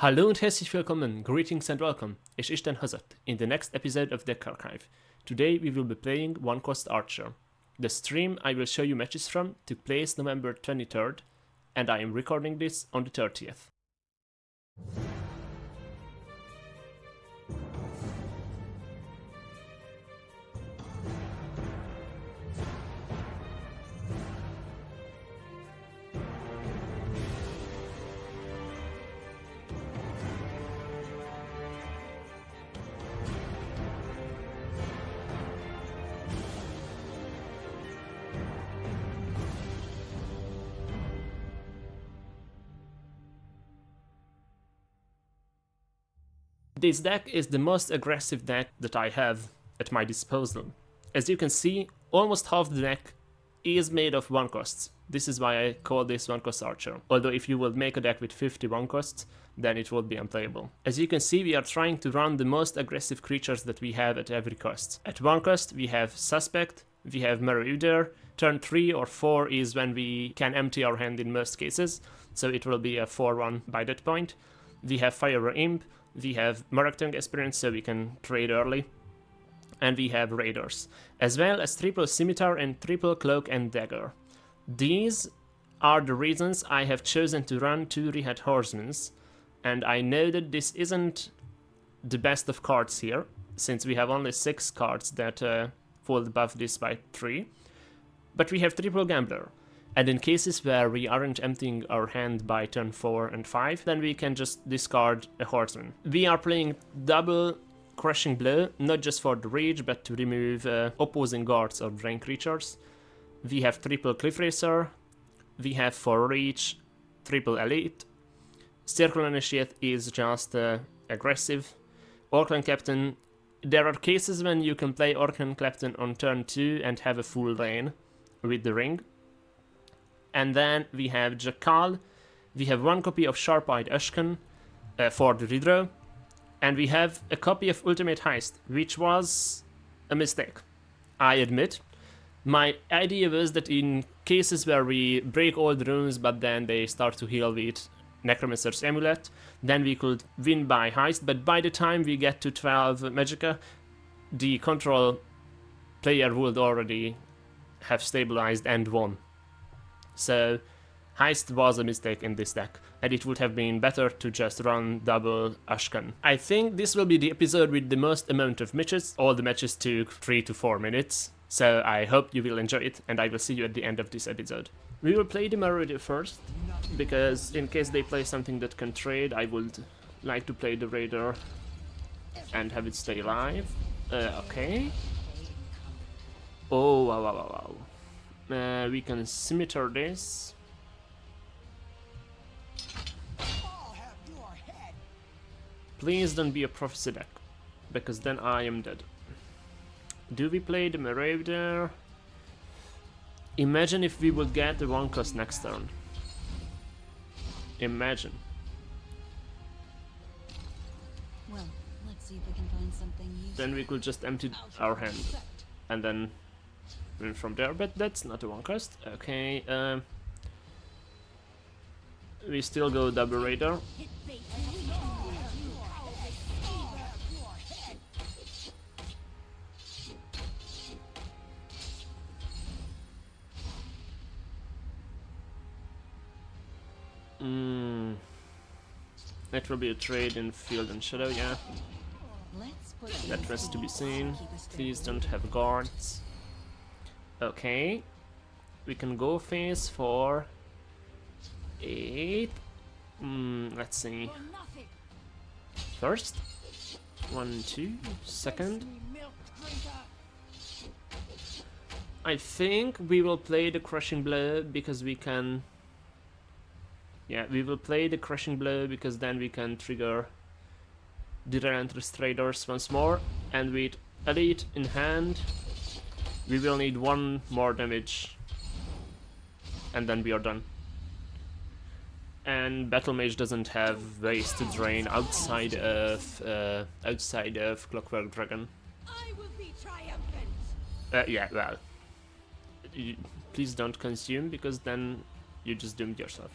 Hallo und herzlich willkommen, greetings and welcome. Ich Dan Hazard in the next episode of Deck Archive. Today we will be playing One Cost Archer. The stream I will show you matches from took place November 23rd, and I am recording this on the 30th. This deck is the most aggressive deck that I have at my disposal. As you can see, almost half the deck is made of one costs. This is why I call this one cost archer. Although if you would make a deck with 51 costs, then it would be unplayable. As you can see, we are trying to run the most aggressive creatures that we have at every cost. At one cost, we have Suspect, we have Marauder. Turn 3 or 4 is when we can empty our hand in most cases, so it will be a 4-1 by that point. We have Fire Imp, we have Murktang Aspirant, so we can trade early, and we have Raiders, as well as triple Scimitar and triple Cloak and Dagger. These are the reasons I have chosen to run 2 Red Horsemen, and I know that this isn't the best of cards here, since we have only 6 cards that fall above this by 3, but we have triple Gambler. And in cases where we aren't emptying our hand by turn 4 and 5, then we can just discard a Horseman. We are playing double Crushing Blow, not just for the reach, but to remove opposing guards or drain creatures. We have triple Cliff Racer, we have for reach triple Elite. Circle Initiate is just aggressive. Orclan Captain, there are cases when you can play Orclan Captain on turn 2 and have a full lane with the ring. And then we have Jackal, we have 1 copy of Sharp-Eyed Ashkan for the redraw, and we have a copy of Ultimate Heist, which was a mistake, I admit. My idea was that in cases where we break all the runes but then they start to heal with Necromancer's Amulet, then we could win by Heist, but by the time we get to 12 Magicka, the control player would already have stabilized and won. So Heist was a mistake in this deck, and it would have been better to just run double Ashkan. I think this will be the episode with the most amount of matches. All the matches took 3 to 4 minutes, so I hope you will enjoy it, and I will see you at the end of this episode. We will play the Marauder first, because in case they play something that can trade, I would like to play the Raider and have it stay alive. Okay. Oh, wow. We can Scimitar this. Please don't be a Prophecy deck, because then I am dead. Do we play the Marauder? Imagine if we would get the 1 cost next turn. Imagine. Well, let's see if we can find something useful. Then we could just empty our hand and then win from there, but that's not a 1 cost. Okay, we still go double Raider. That will be a trade in Field and Shadow, yeah. That remains to be seen. Please don't have guards. Okay. We can go face for 8. Let's see. First. 1, 2. Second. I think we will play the Crushing Blow because we can... Yeah, we will play the Crushing Blow because then we can trigger the Relentless Traders once more, and with Elite in hand, we will need 1 more damage, and then we are done. And Battle Mage doesn't have ways to drain outside of Clockwork Dragon. I will be triumphant. Yeah, well, please don't consume, because then you just doomed yourself.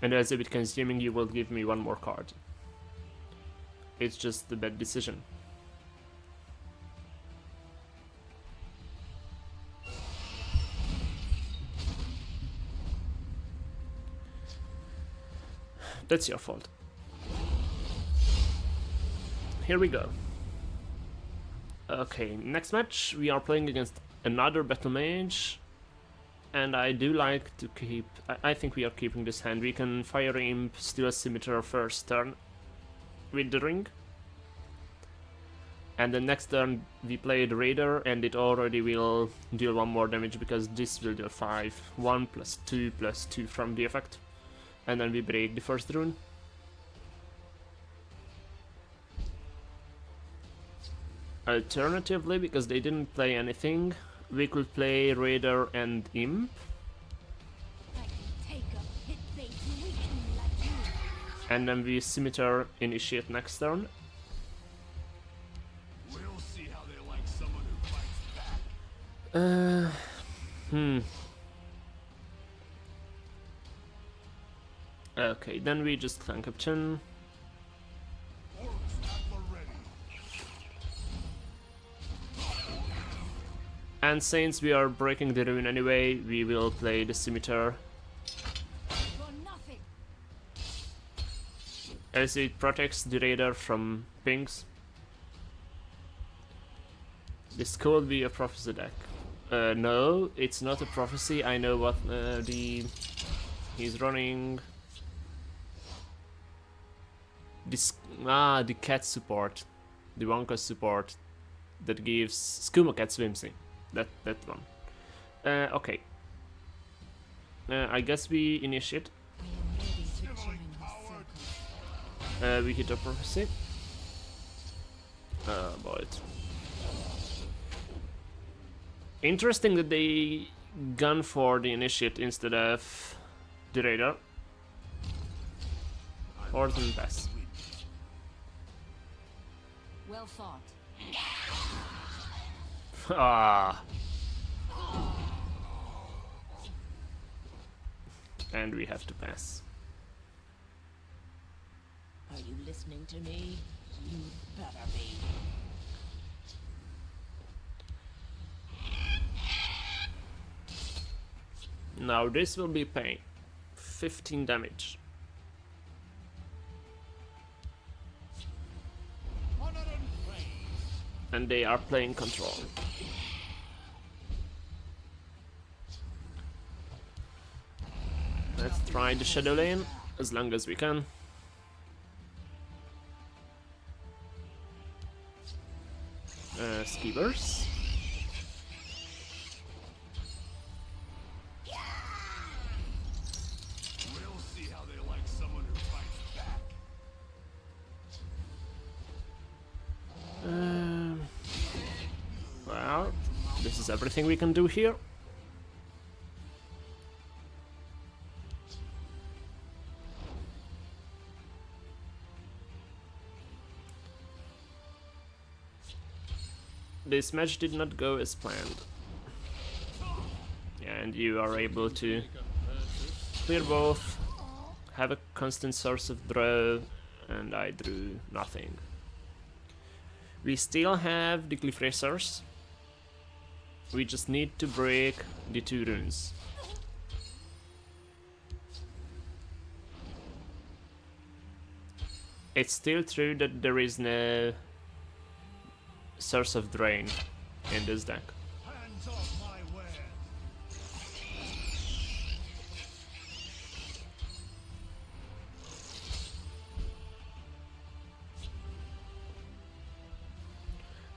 And as a bit consuming, you will give me one more card. It's just a bad decision. That's your fault. Here we go. Okay, next match we are playing against another Battle Mage. And I do like to keep... I think we are keeping this hand. We can Fire Imp, Steel Scimitar first turn with the ring. And the next turn we play the Raider and it already will deal 1 more damage because this will deal 5. 1 plus 2 plus 2 from the effect. And then we break the first rune. Alternatively, because they didn't play anything, we could play Raider and Imp. And then we Scimitar initiate next turn. We'll see how they like someone who fights back. Okay, then we just clank up 10. Orcs at the ready. And since we are breaking the rune anyway, we will play the Scimitar. As it protects the Raider from pings. This could be a prophecy deck. No, it's not a prophecy. I know what he's running. This the cat support, the Wonka support that gives Skooma Cat Swimsy. That one. Okay. I guess we initiate. We hit a prophecy. Boy. Interesting that they gun for the initiate instead of the Raider. Horton pass. Well fought. Ah. And we have to pass. Are you listening to me? You better be. Now this will be pain. 15 damage. And they are playing control. Let's try the Shadow Lane as long as we can. Skeevers. We'll see how they like someone who fights back. Well, this is everything we can do here. This match did not go as planned. And you are able to clear both, have a constant source of draw, and I drew nothing. We still have the Cliff Racers. We just need to break the 2 runes. It's still true that there is no source of drain in this deck. Hands off my wares.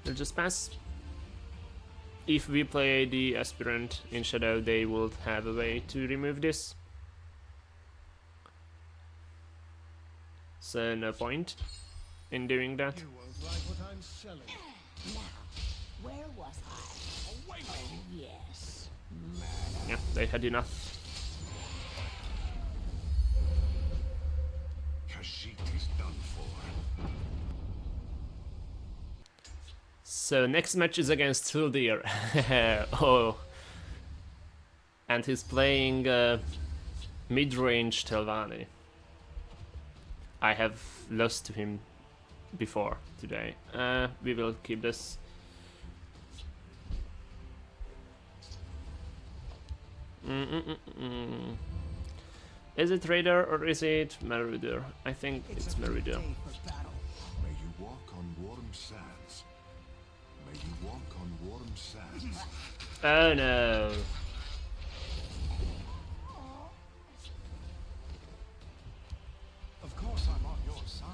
They'll just pass. If we play the Aspirant in Shadow, they will have a way to remove this. So no point in doing that. You won't like what I'm selling. Now, where was I? Away. Oh, yes. Yeah, they had enough. Kashyyyk is done for. So next match is against Thuldir. Oh. And he's playing mid-range Telvanni. I have lost to him before today. We will keep this. Is it Raider or is it Marauder? I think it's Marauder. May you walk on warm sands. May you walk on warm sands. Oh no. Of course I'm on your side.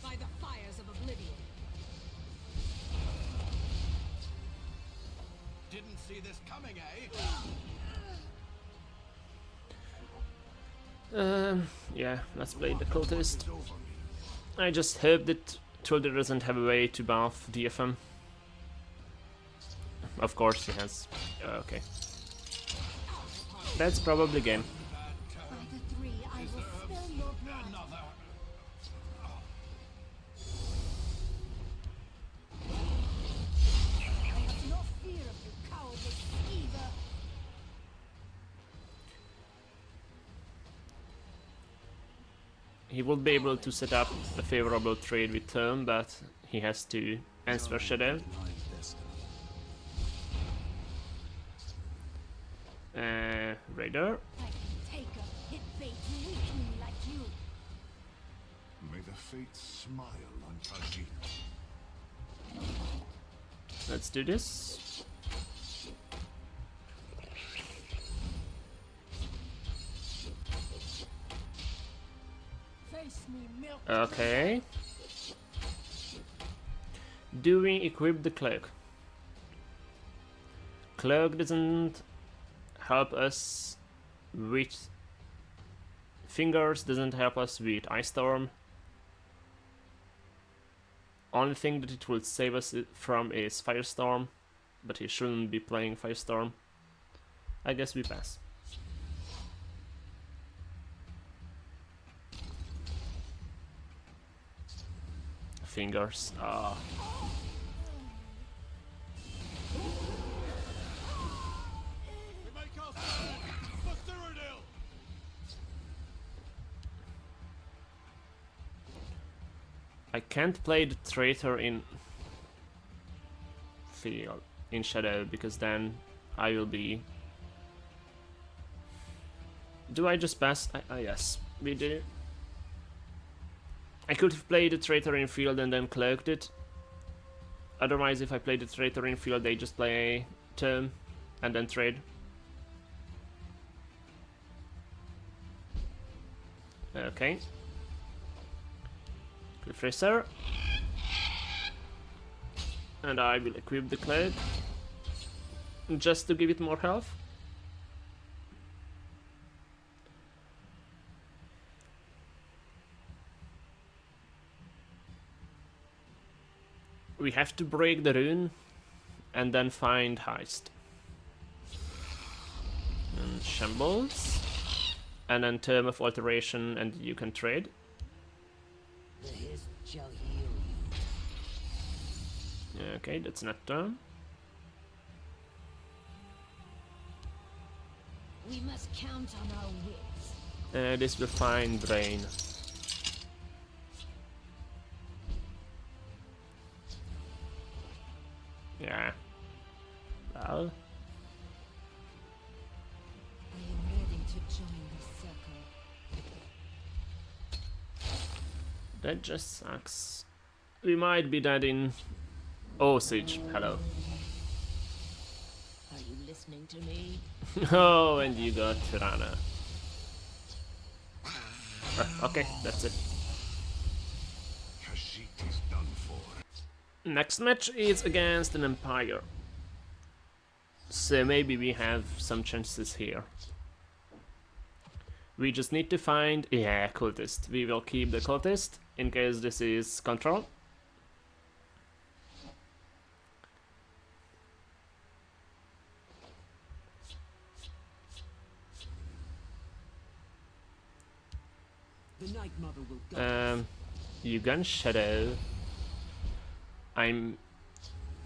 By the fires of oblivion. Didn't see this coming, eh? Yeah, let's play the cultist. It's over me. I just hope that Tuldir doesn't have a way to buff DFM. Of course he has. Okay. That's probably game. By the three, I will spill your blood. Another. I have no fear of you, cowardly either. He will be able to set up a favorable trade with Term, but he has to answer Shadow. Raider. I can take a hit bait weakling like you. May the fates smile on Khajiit. Let's do this. Face me, milk. Okay. Do we equip the cloak? Cloak doesn't help us with fingers, doesn't help us with Ice Storm. Only thing that it will save us from is Firestorm, but he shouldn't be playing Firestorm. I guess we pass. Fingers. Ah. We make our stand for Cyrodiil! I can't play the traitor in field in shadow because then I will be. Do I just pass? Yes, we do. I could have played the traitor in field and then cloaked it. Otherwise, if I play the traitor in field, they just play Term and then trade. Okay. Cliff Racer. And I will equip the cloak just to give it more health. We have to break the rune and then find Heist. And Shambles. And then Term of Alteration and you can trade. The hist shall heal you. Okay, that's not Term. We must count on our wits. This will find Drain. Yeah. Well. I am ready to join the circle. That just sucks. We might be dead in Osage. Hello. Are you listening to me? Oh, and you got Tirana. Okay, that's it. Khajiit is done for. Next match is against an Empire. So maybe we have some chances here. We just need to find... Yeah, Cultist. We will keep the Cultist in case this is Control. The Night Mother will guide You gun Shadow. I'm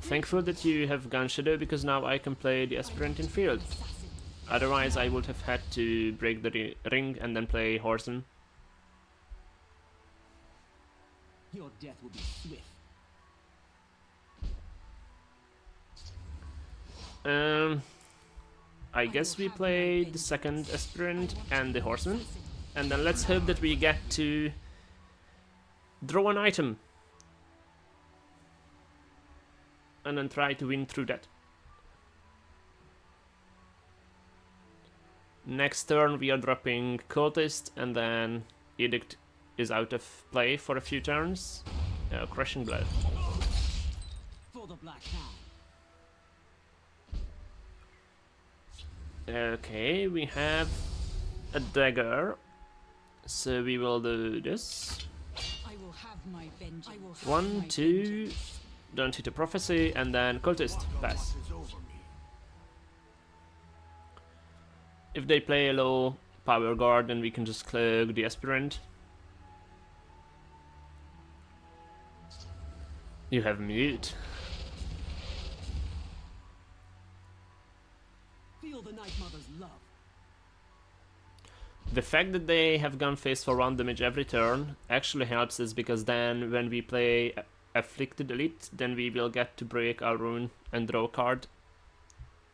thankful that you have gun Shadow because now I can play the Aspirant in field. Otherwise, I would have had to break the ring and then play Horseman. Your death will be swift. I guess we play the second Aspirant and the Horseman, and then let's hope that we get to draw an item and then try to win through that. Next turn we are dropping Cultist, and then Edict is out of play for a few turns. Crushing Blow. For the Black Hand. Okay, we have a dagger, so we will do this. I will have my vengeance. I will have 1, my 2, vengeance. don't hit a prophecy, and then Cultist, pass. Is over me. If they play a low power guard, then we can just cloak the Aspirant. You have mute. Feel the Night Mother's love. The fact that they have gun phase for 1 damage every turn actually helps us, because then when we play Afflicted Elite, then we will get to break our rune and draw a card.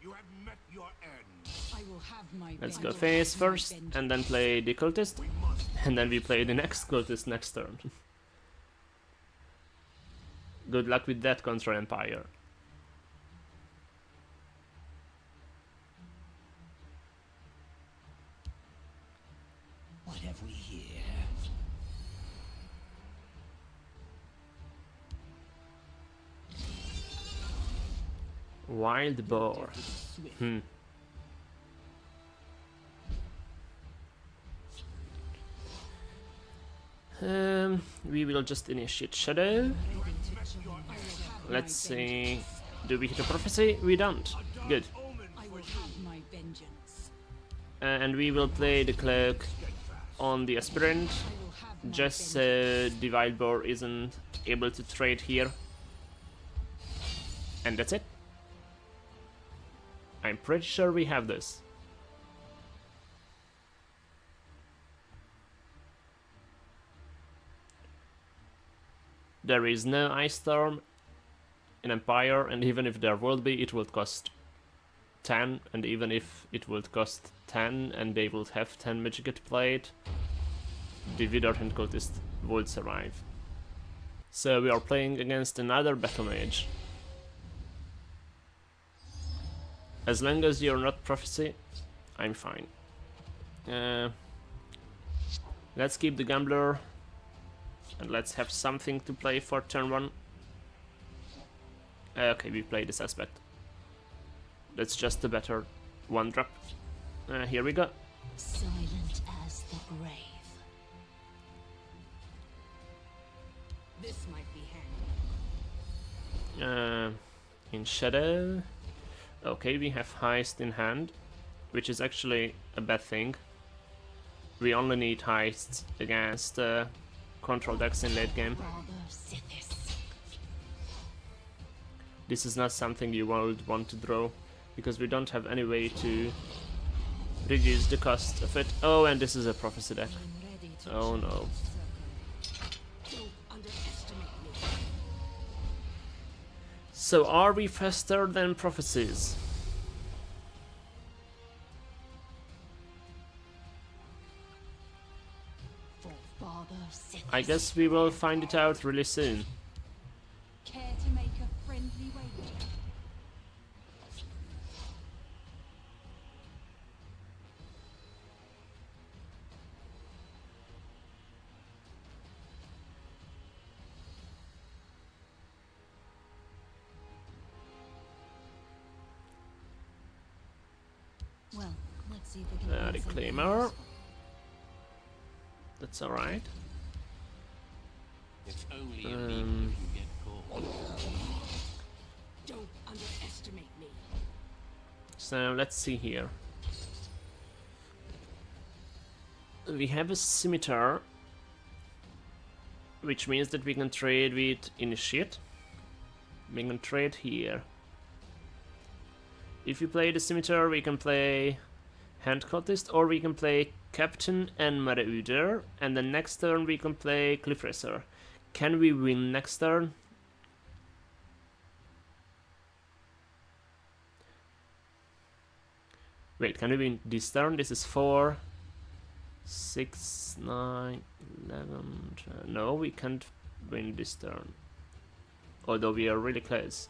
You have met your end. I will have my Let's vengeance. go I will phase have my first, vengeance. and then play the Cultist, We must. and then we play the next Cultist next turn. Good luck with that, Contra Empire. What have we here? Wild Boar. Death will be swift. Hmm. We will just initiate Shadow. Let's see. Do we hit a prophecy? We don't. Good. I will have my vengeance. And we will play the cloak on the Aspirant, I will have my just so vengeance. the Wild Boar isn't able to trade here. And that's it. I'm pretty sure we have this. There is no Ice Storm in Empire, and even if there would be, it would cost 10, and even if it would cost 10 and they would have 10 Magic played, the Withered Hand Cultist would survive. So we are playing against another Battle Mage. As long as you're not Prophecy, I'm fine. Let's keep the Gambler, and let's have something to play for turn 1. Okay, we play the Suspect. That's just a better 1-drop. Here we go. Silent as the grave. This might be handy. In Shadow. Okay, we have Heist in hand, which is actually a bad thing. We only need Heists against control decks in late game. Father Sithis. This is not something you would want to draw, because we don't have any way to reduce the cost of it. Oh, and this is a Prophecy deck. I'm ready to Oh no. Don't underestimate me. So are we faster than Prophecies? For Father Sithis. I guess we will find it out really soon. care to make a friendly wager. Well, let's see if we can find something Reclaimer. useful. That's alright. It's only illegal if you get caught. Don't underestimate me. So let's see here. We have a Scimitar, which means that we can trade with Initiate. We can trade here. If we play the Scimitar, we can play Hand Cultist, or we can play Captain and Marauder, and the next turn we can play Cliff Racer. Can we win next turn? Wait, can we win this turn? This is 4, 6, 9, 11... No, we can't win this turn. Although we are really close.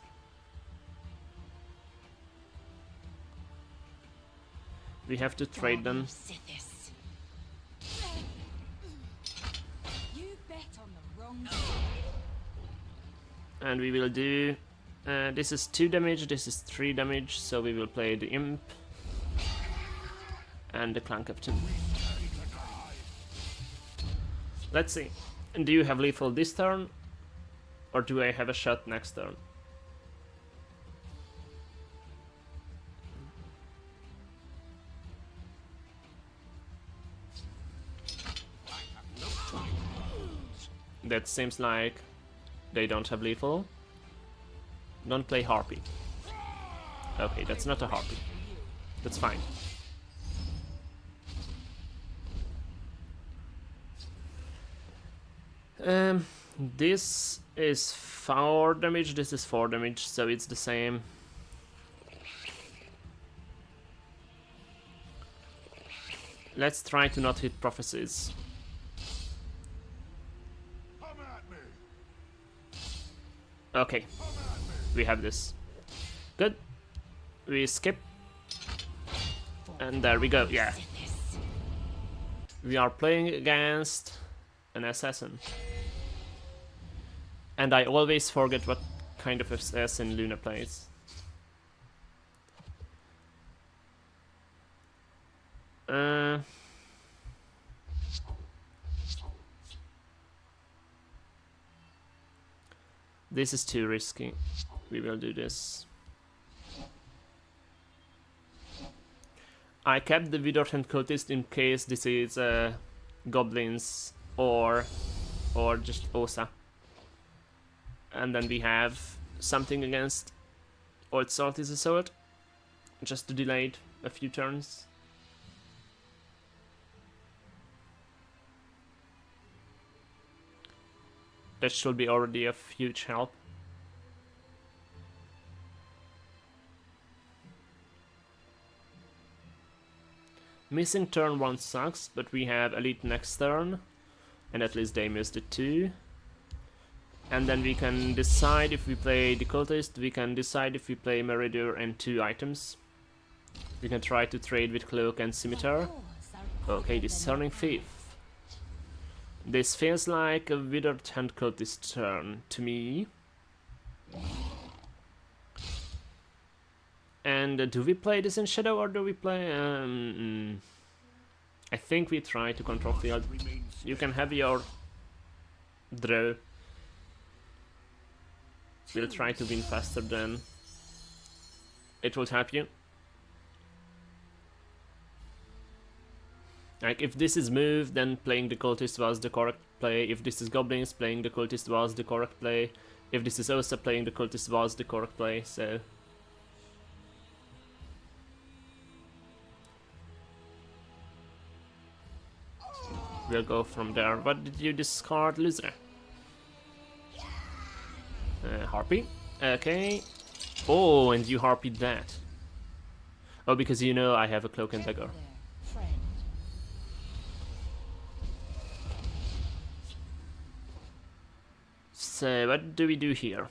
We have to trade them. Sithis. You bet on the wrong And we will do... this is 2 damage, this is 3 damage, so we will play the Imp. And the Clan Captain. Let's see. Do you have lethal this turn? Or do I have a shot next turn? That seems like they don't have lethal. Don't play Harpy. Okay, that's not a Harpy. That's fine. This is 4 damage, this is 4 damage, so it's the same. Let's try to not hit prophecies. Come at me. Okay, we have this. Good. We skip. And there we go, yeah. We are playing against an assassin. And I always forget what kind of assassin Luna plays. This is too risky. We will do this. I kept the Withered Hand Cultist in case this is goblins or just Osa. And then we have something against Old Salty's Assault, just to delay it a few turns. That should be already a huge help. Missing turn 1 sucks, but we have Elite next turn, and at least they missed it too. And then we can decide if we play the Cultist, we can decide if we play Marauder and 2 items. We can try to trade with Cloak and Scimitar. Okay, Discerning Thief. This feels like a Withered Hand Cultist turn to me. And do we play this in Shadow or do we play... I think we try to control field. You can have your draw. We'll try to win faster then. It will help you. Like, if this is move, then playing the Cultist was the correct play. If this is Goblins, playing the Cultist was the correct play. If this is Osa, playing the Cultist was the correct play, so... We'll go from there. What did you discard, loser? Harpy? Okay. Oh, and you harpied that. Oh, because you know I have a Cloak and Dagger. friend. So, what do we do here?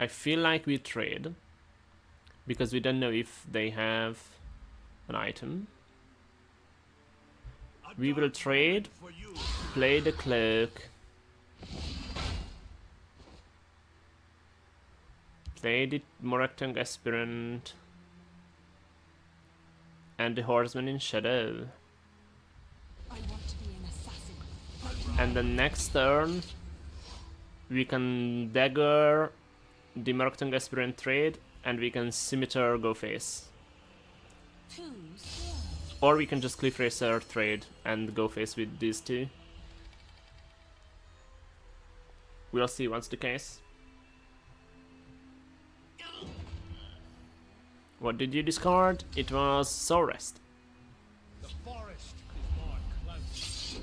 I feel like we trade, because we don't know if they have an item. We will trade, play the Cloak, play the Morakhtang Aspirant, and the Horseman in Shadow. I want to be an assassin. And the next turn, we can Dagger the Morakhtang Aspirant trade, and we can Scimitar go face. Too slow. Or we can just Cliff Racer trade and go face with these two. We'll see what's the case. What did you discard? It was Soul Rest. The forest is more close.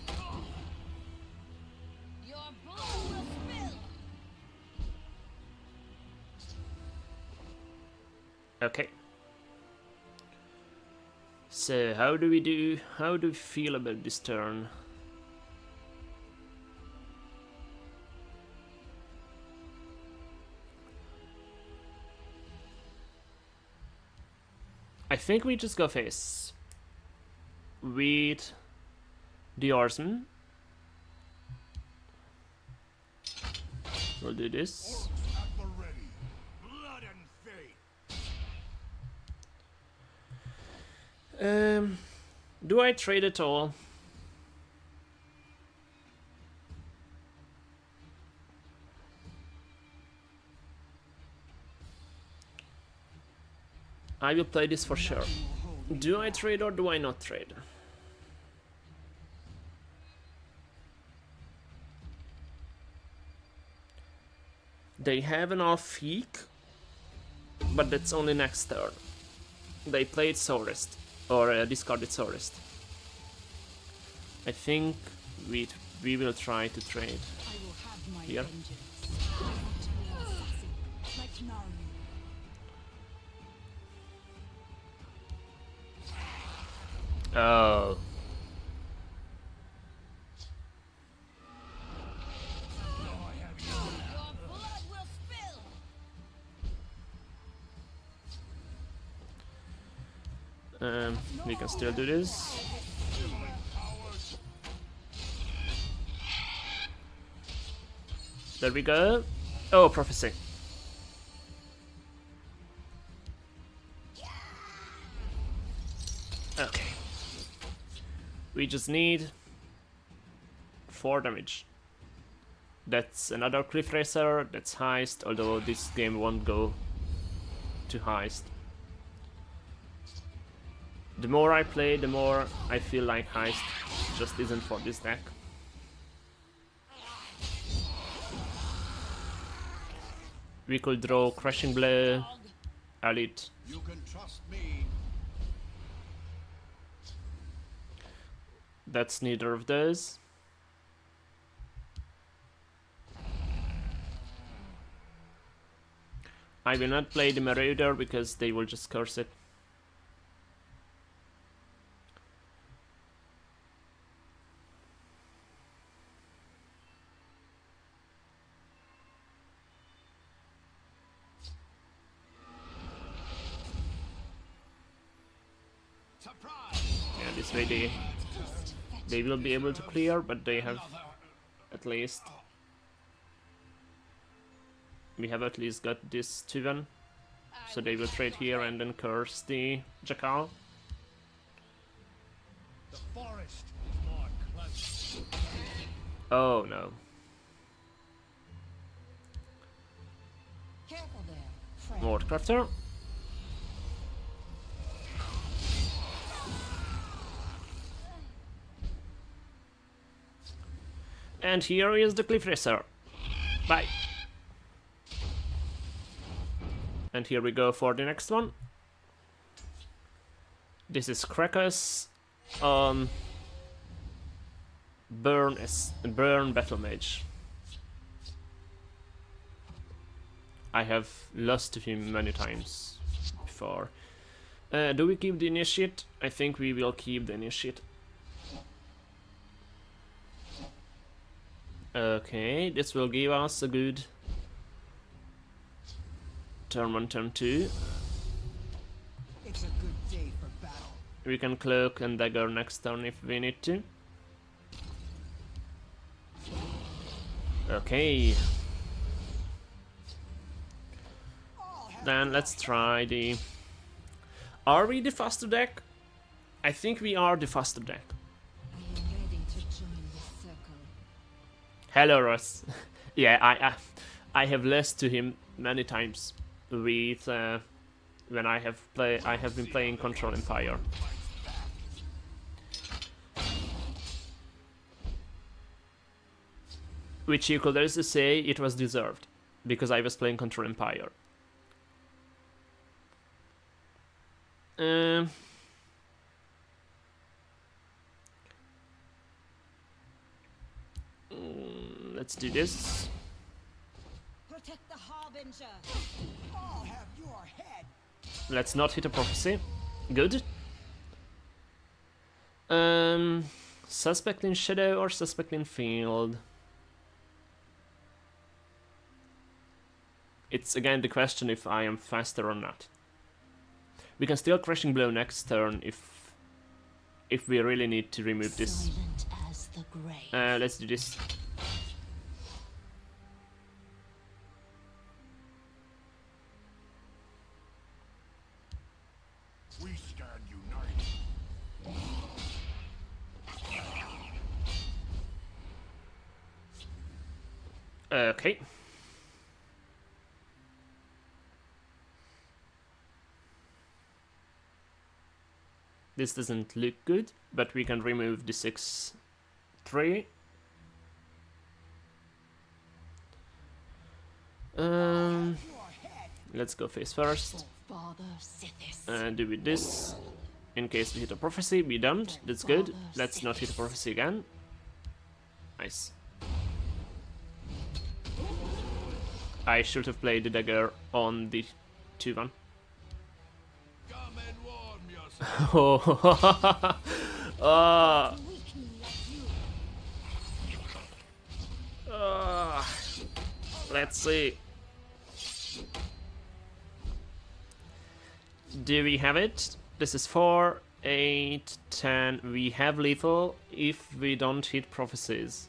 Your blood will spill. Okay. So how do we do? How do we feel about this turn? I think we just go face with the Oarsman. We'll do this. At the ready. Blood and faith. Do I trade at all? I will play this for sure. Do I trade or do I not trade? They have an Alfiq, but that's only next turn. They played Soul Rest, or discarded Soul Rest. I think we will try to trade. I will have my Here. vengeance. I want to be an assassin, like Naru. Oh. Your blood will spill. We can still do this. There we go. Oh, prophecy. Okay. We just need 4 damage. That's another Cliff Racer, that's Heist, although this game won't go to Heist. The more I play, the more I feel like Heist just isn't for this deck. We could draw Crushing Blow, Elite. You can trust me. That's neither of those. I will not play the Marauder because they will just curse it. Yeah, this way they will be able to clear, but they have at least got this Tuvan, so they will trade here and then curse the Jackal. The forest is more close. Oh no. Careful there, friend. Mordcrafter. And here is the Cliff Racer. Bye. And here we go for the next one. This is Krakus. Burn Battle Mage. I have lost to him many times before. Do we keep the Initiate? I think we will keep the Initiate. Okay, this will give us a good turn 1, turn 2. It's a good day for battle. We can Cloak and Dagger next turn if we need to. Okay. Then let's try the... Are we the faster deck? I think we are the faster deck. I am ready to join this circle. Hello, Ross. Yeah, I have lost to him many times with when I have been playing Control Empire. Which you could also say it was deserved, because I was playing Control Empire. Let's do this. Protect the Harbinger. I'll have your head. Let's not hit a prophecy. Good. Suspect in shadow or suspect in field? It's again the question if I am faster or not. We can still Crushing Blow next turn if we really need to remove this. Silent as the grave. Let's do this. We stand united. Okay. This doesn't look good, but we can remove the 6-3. Let's go face first. Father Sithis. And do with this. In case we hit a prophecy, we don't. That's good. Let's not hit a prophecy again. Nice. I should have played the dagger on the 2-1. Come and warm yourself. Oh. Let's see. Do we have it? This is 4, 8, 10. We have lethal if we don't hit prophecies.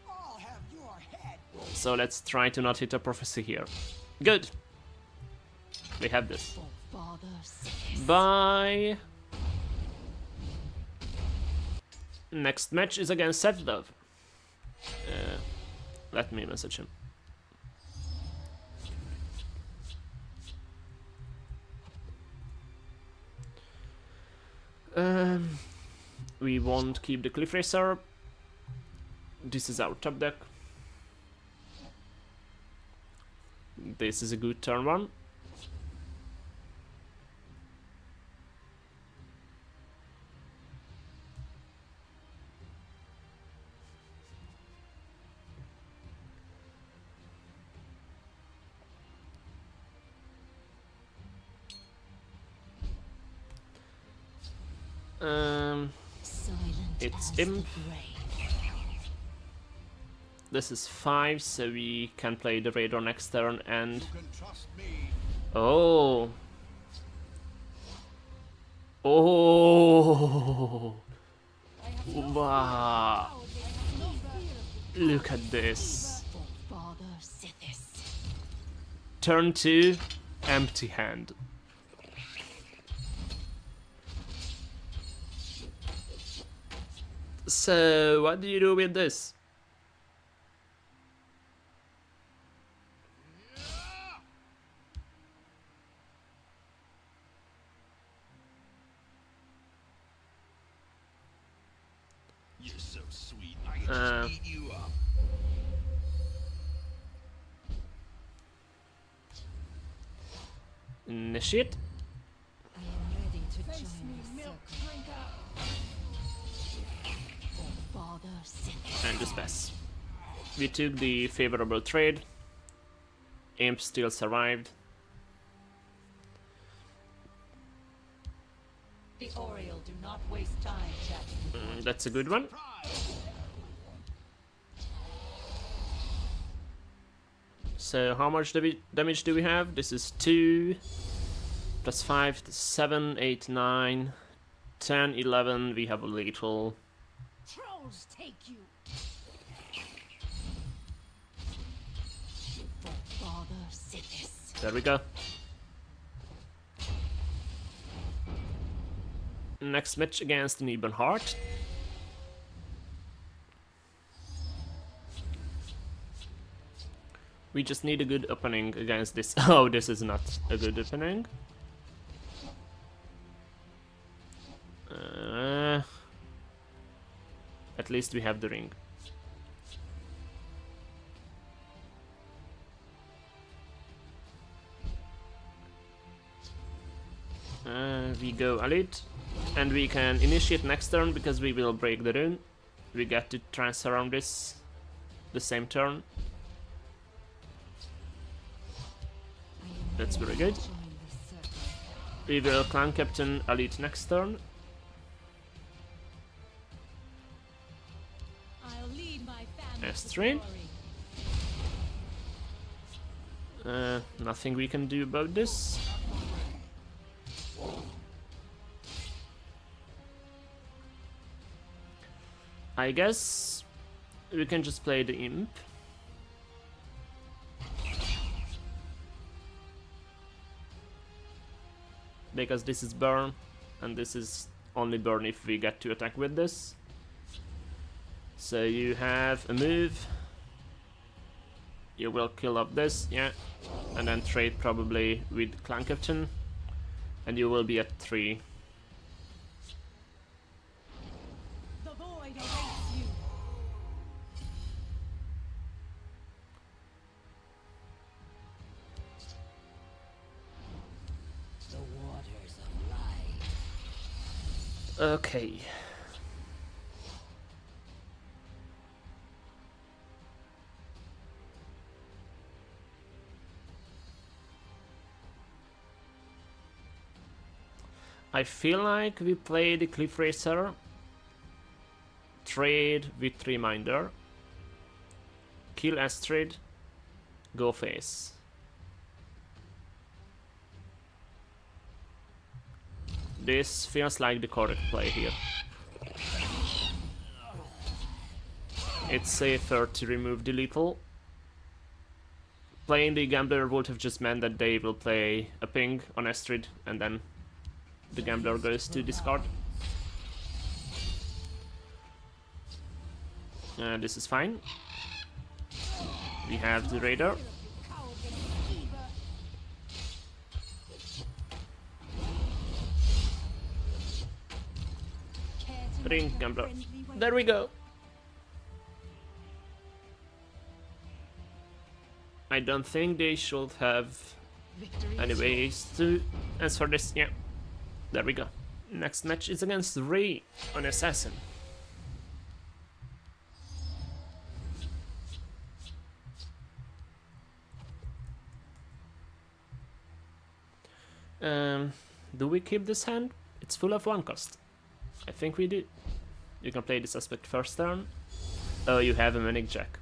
I'll have your head. So let's try to not hit a prophecy here. Good. We have this. Father Sithis. Bye. Next match is against Sethlov. Let me message him. We won't keep the Cliff Racer. This is our top deck. This is a good turn 1. Silent It's as imp. the grave. This is 5, so we can play the Raidor next turn and... You can trust me. Oh! Oh! Wow! Look at this. Father Sithis. Turn 2, empty hand. So, what do you do with this? You're so sweet. I can just eat you up. Initiate. I am ready to join the circle. Father Sithis. And just pass. We took the favorable trade. Imp still survived. The Oriole do not waste time, Jack. That's a good one. So how much damage do we have? This is 2 plus 5, 7, 8, 9, 10, 11. We have a lethal. Trolls take you. Father Sithis. There we go. Next match against an Ebon Heart. We just need a good opening against this. Oh, this is not a good opening. At least we have the ring. We go elite, and we can initiate next turn because we will break the rune. We get to transfer on this the same turn. That's very good. Join the circle. We will clan captain elite next turn. I'll lead my family to Astrid. glory. Nothing we can do about this. I guess we can just play the imp. Because this is burn, and this is only burn if we get to attack with this. So you have a move. You will kill up this, yeah, and then trade probably with clan captain, and you will be at 3. The void awaits you. The waters of life. Okay. I feel like we play the Cliff Racer, trade with Reminder, kill Astrid, go face. This feels like the correct play here. It's safer to remove the lethal. Playing the Gambler would have just meant that they will play a ping on Astrid and then the Gambler goes to discard. This is fine. We have the Raider. Bring Gambler. There we go. I don't think they should have any ways to answer this. Yeah. There we go. Next match is against Ray on Assassin. Do we keep this hand? It's full of 1 cost. I think we do. You can play the suspect first turn. Oh, you have a Manic Jack.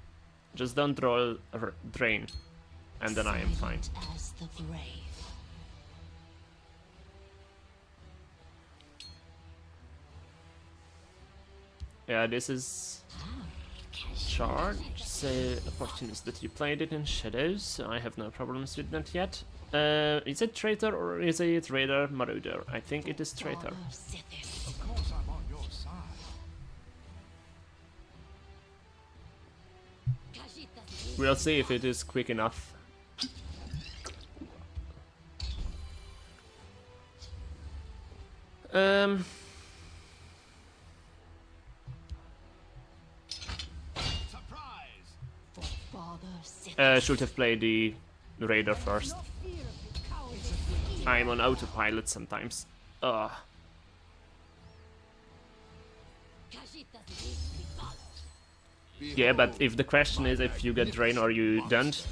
Just don't draw a drain, and then I am fine. As the grave. Yeah, this is charge. Say opportunist that you played it in Shadows, so I have no problems with that yet. Is it Traitor or is it Raider Marauder? I think it is Traitor. Father Sithis. Of course I'm on your side. We'll see if it is quick enough. Surprise! For Father Sithis. Should have played the Raider first. I'm on autopilot sometimes. Ugh. Yeah, but if the question is if you get drain or you don't,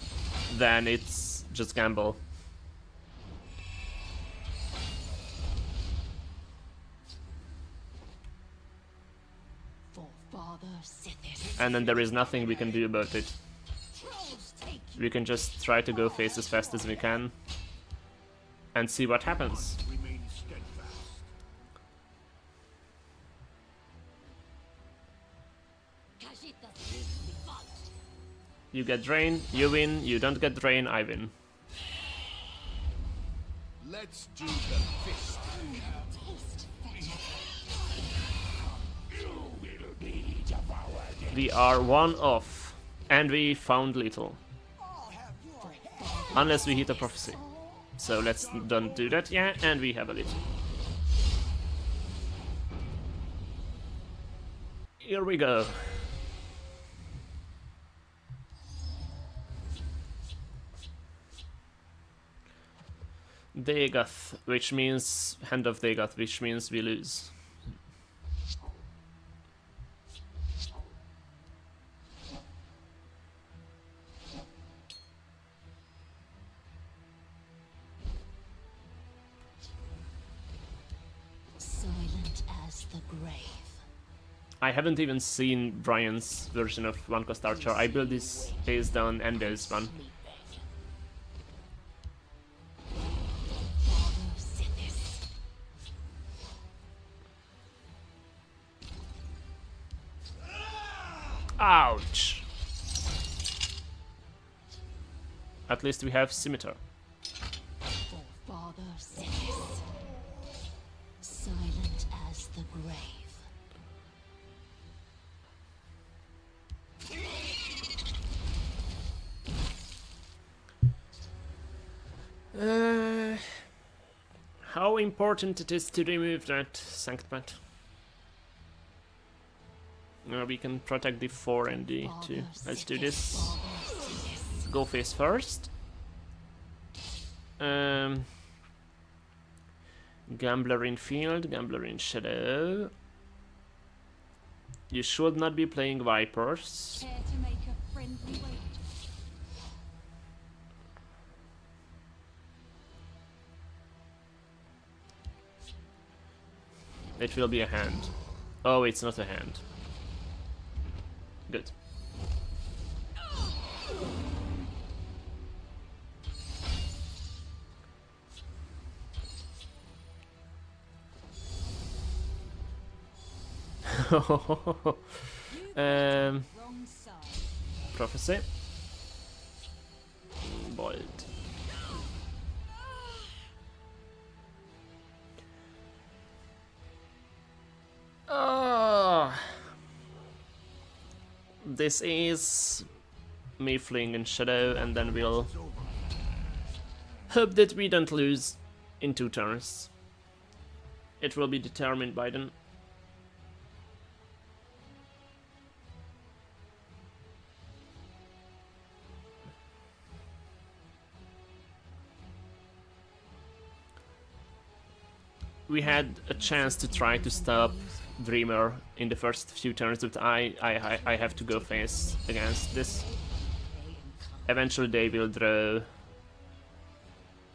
then it's just gamble. For Father Sithis. And then there is nothing we can do about it. We can just try to go face as fast as we can and see what happens. Remain steadfast. You get drain, you win. You don't get drain, I win. Let's do the fist. We are 1 off, and we found little. Unless we hit a prophecy. So let's don't do that, yeah, and we have a little. Here we go. Dagoth, which means Hand of Dagoth, which means we lose. Silent as the grave. I haven't even seen Brian's version of One Cost Archer. I built this based on Ender's one. Sleeping. Father Sithis. Ouch! At least we have Scimitar. For Father Sithis. Silent as the grave. How important it is to remove that Sanctmat? We can protect the 4 and the 2. Let's do this. Father Sithis. Go face first. Gambler in field, Gambler in shadow. You should not be playing Vipers. Care to make a friendly wager? It will be a hand. Oh, it's not a hand. Good. Wrong side. Prophecy. Boiled. This is me fleeing in shadow, and then we'll hope that we don't lose in 2 turns. It will be determined by then. We had a chance to try to stop Dreamer in the first few turns, but I have to go face against this. Eventually they will draw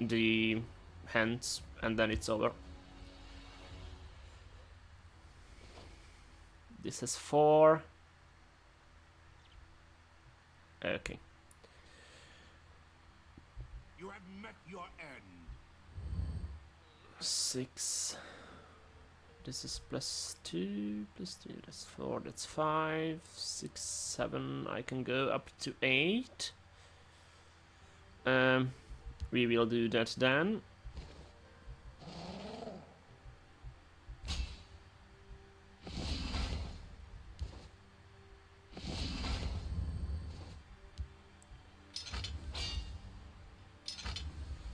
the hands and then it's over. This is 4. Okay. You have met your end. 6. This is +2, +3, that's 4, that's 5, 6, 7. I can go up to 8. We will do that then.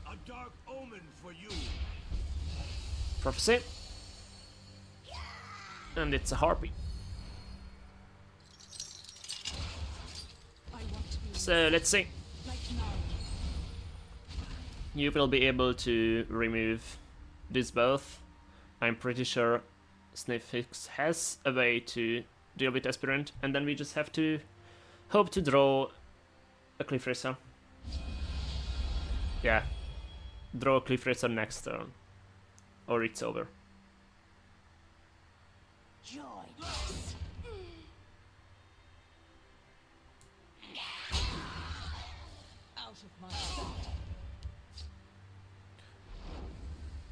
A dark omen for you. Prophecy. And it's a harpy. I want to be So let's see. like Nara. You will be able to remove this both. I'm pretty sure Sniffix has a way to deal with Aspirant, and then we just have to hope to draw a Cliff Racer. Yeah. Draw a Cliff Racer next turn. Or it's over. Join us. Out of my sight.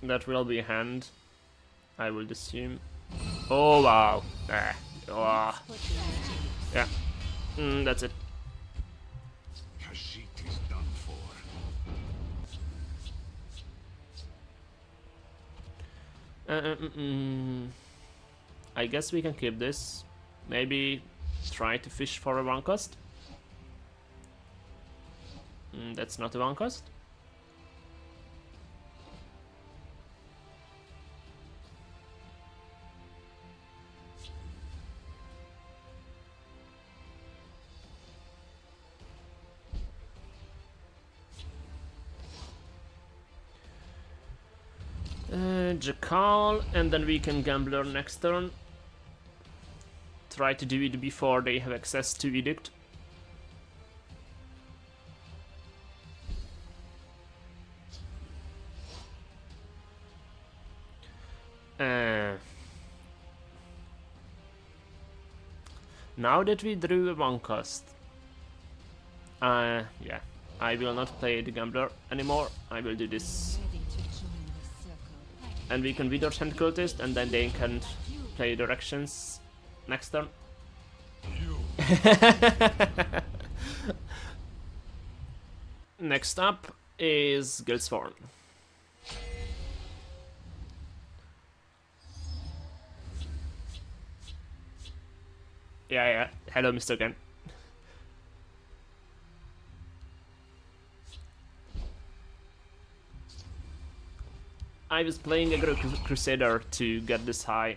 That will be a hand, I would assume. Oh wow. Ah. Put them to use. Yeah. That's it. Kashyyyk is done for. I guess we can keep this. Maybe try to fish for a 1 cost. That's not a 1 cost. Jakal, and then we can Gambler next turn. Try to do it before they have access to Edict. Now that we drew a 1 cost, yeah, I will not play the Gambler anymore. I will do this. Ready to join the circle. And we can Wither Sand Cultist, and then they can play directions next turn. Next up is Guildsworn. Yeah. Hello, Mr. Gun. I was playing Aggro Crusader to get this high,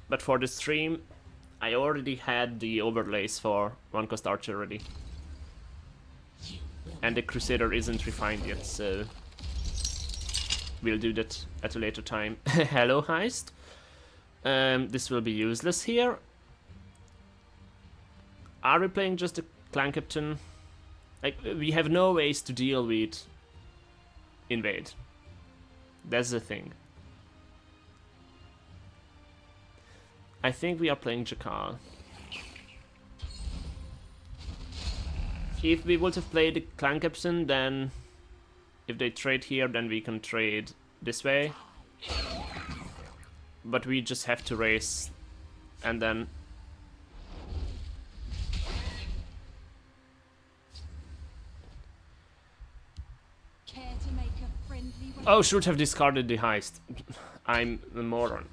but for the stream, I already had the overlays for 1 cost archer ready. And the Crusader isn't refined yet, so we'll do that at a later time. Hello, Heist. This will be useless here. Are we playing just a Clan Captain? Like, we have no ways to deal with Invade. That's the thing. I think we are playing Jakal. If we would have played the Clan Captain, then if they trade here, then we can trade this way. But we just have to race, and then Care to make a friendly oh, should have discarded the Heist. I'm a moron.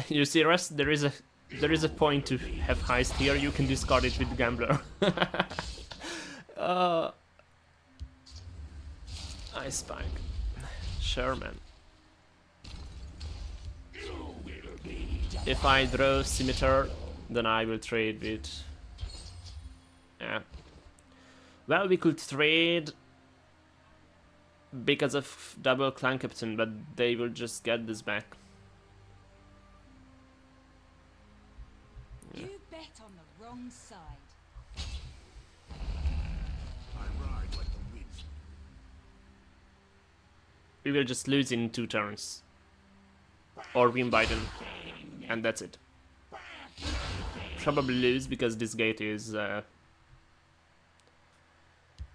You see, Russ, there is a point to have Heist here. You can discard it with Gambler. Ice Spike. Sherman. If I draw Scimitar, then I will trade with... Yeah. Well, we could trade because of double Clan Captain, but they will just get this back. You bet on the wrong side. I ride like the wind. We will just lose in 2 turns. Or win by them. And that's it. Probably lose because this gate is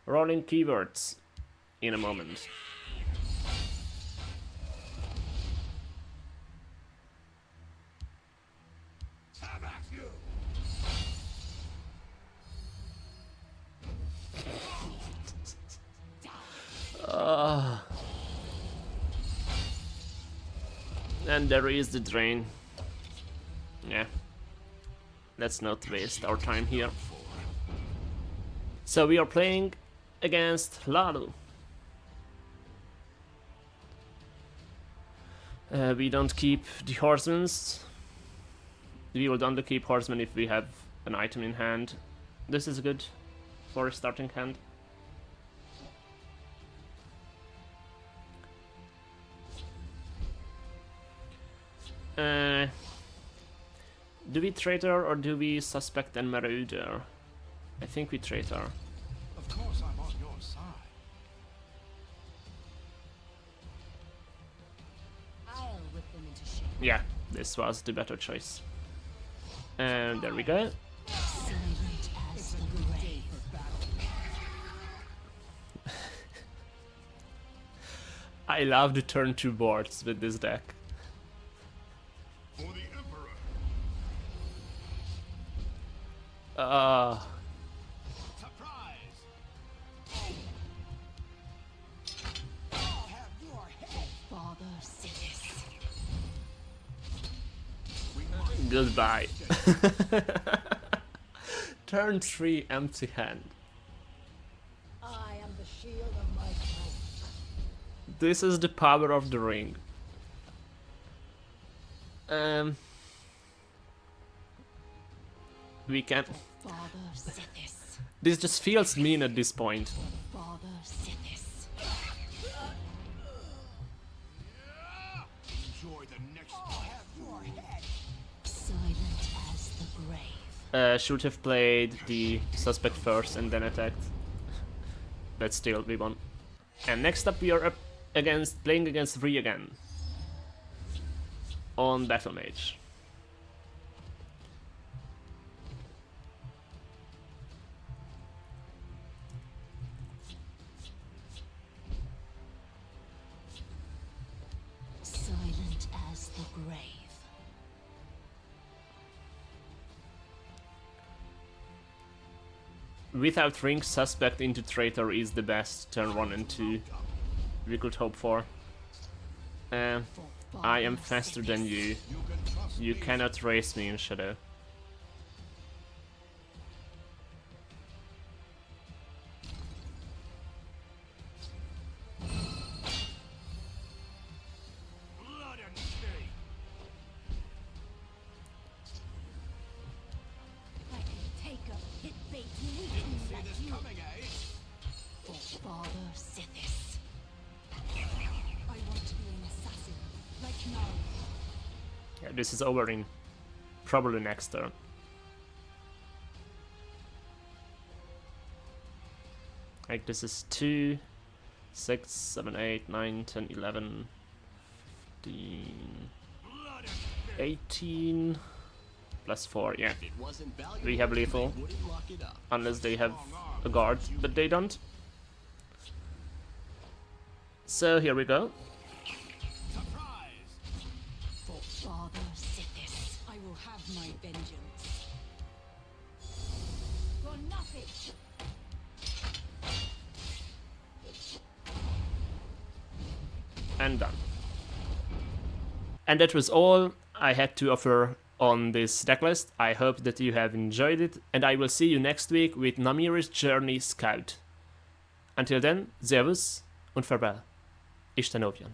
rolling keywords in a moment. And there is the drain. Yeah. Let's not waste our time here. So we are playing against Lalu. We don't keep the horsemen. We will only keep horsemen if we have an item in hand. This is good for a starting hand. Do we traitor or do we suspect and marauder? I think we traitor. Of course I'm on your side. I'll whip them into shape. Yeah, this was the better choice. And there we go. Silent as the grave. I love the turn 2 boards with this deck. For the Emperor. Surprise! I'll have your head. Father Siddis. Goodbye. Turn 3 empty hand. I am the shield of my kind. This is the power of the ring. We can... Father Siddis. This just feels mean at this point. Father Siddis. grave. Should have played the suspect first and then attacked. But still, we won. And next up we are up playing against Ree again. On Battle Mage. Silent as the grave. Without ring, suspect into traitor is the best turn 1 and 2 we could hope for. I am faster than you. You cannot race me in shadow. Blood and stain. I can take a hit bait weakling Didn't see like this you. coming, eh? For Father Sithis. I want to be an assassin, like Naru. Yeah, this is over in probably next turn. Like this is 2, 6, 7, 8, 9, 10, 11, 15, Blood and stain. 18, plus 4, yeah. If it wasn't valuable, We have lethal, they wouldn't lock it up. unless they have a guard, but they don't. So here we go. Surprise! For Father Sithis. I will have my vengeance. For nothing. And done. And that was all I had to offer on this decklist. I hope that you have enjoyed it, and I will see you next week with Namiri's Journey Scout. Until then, Servus und Farewell. Isten óvjon.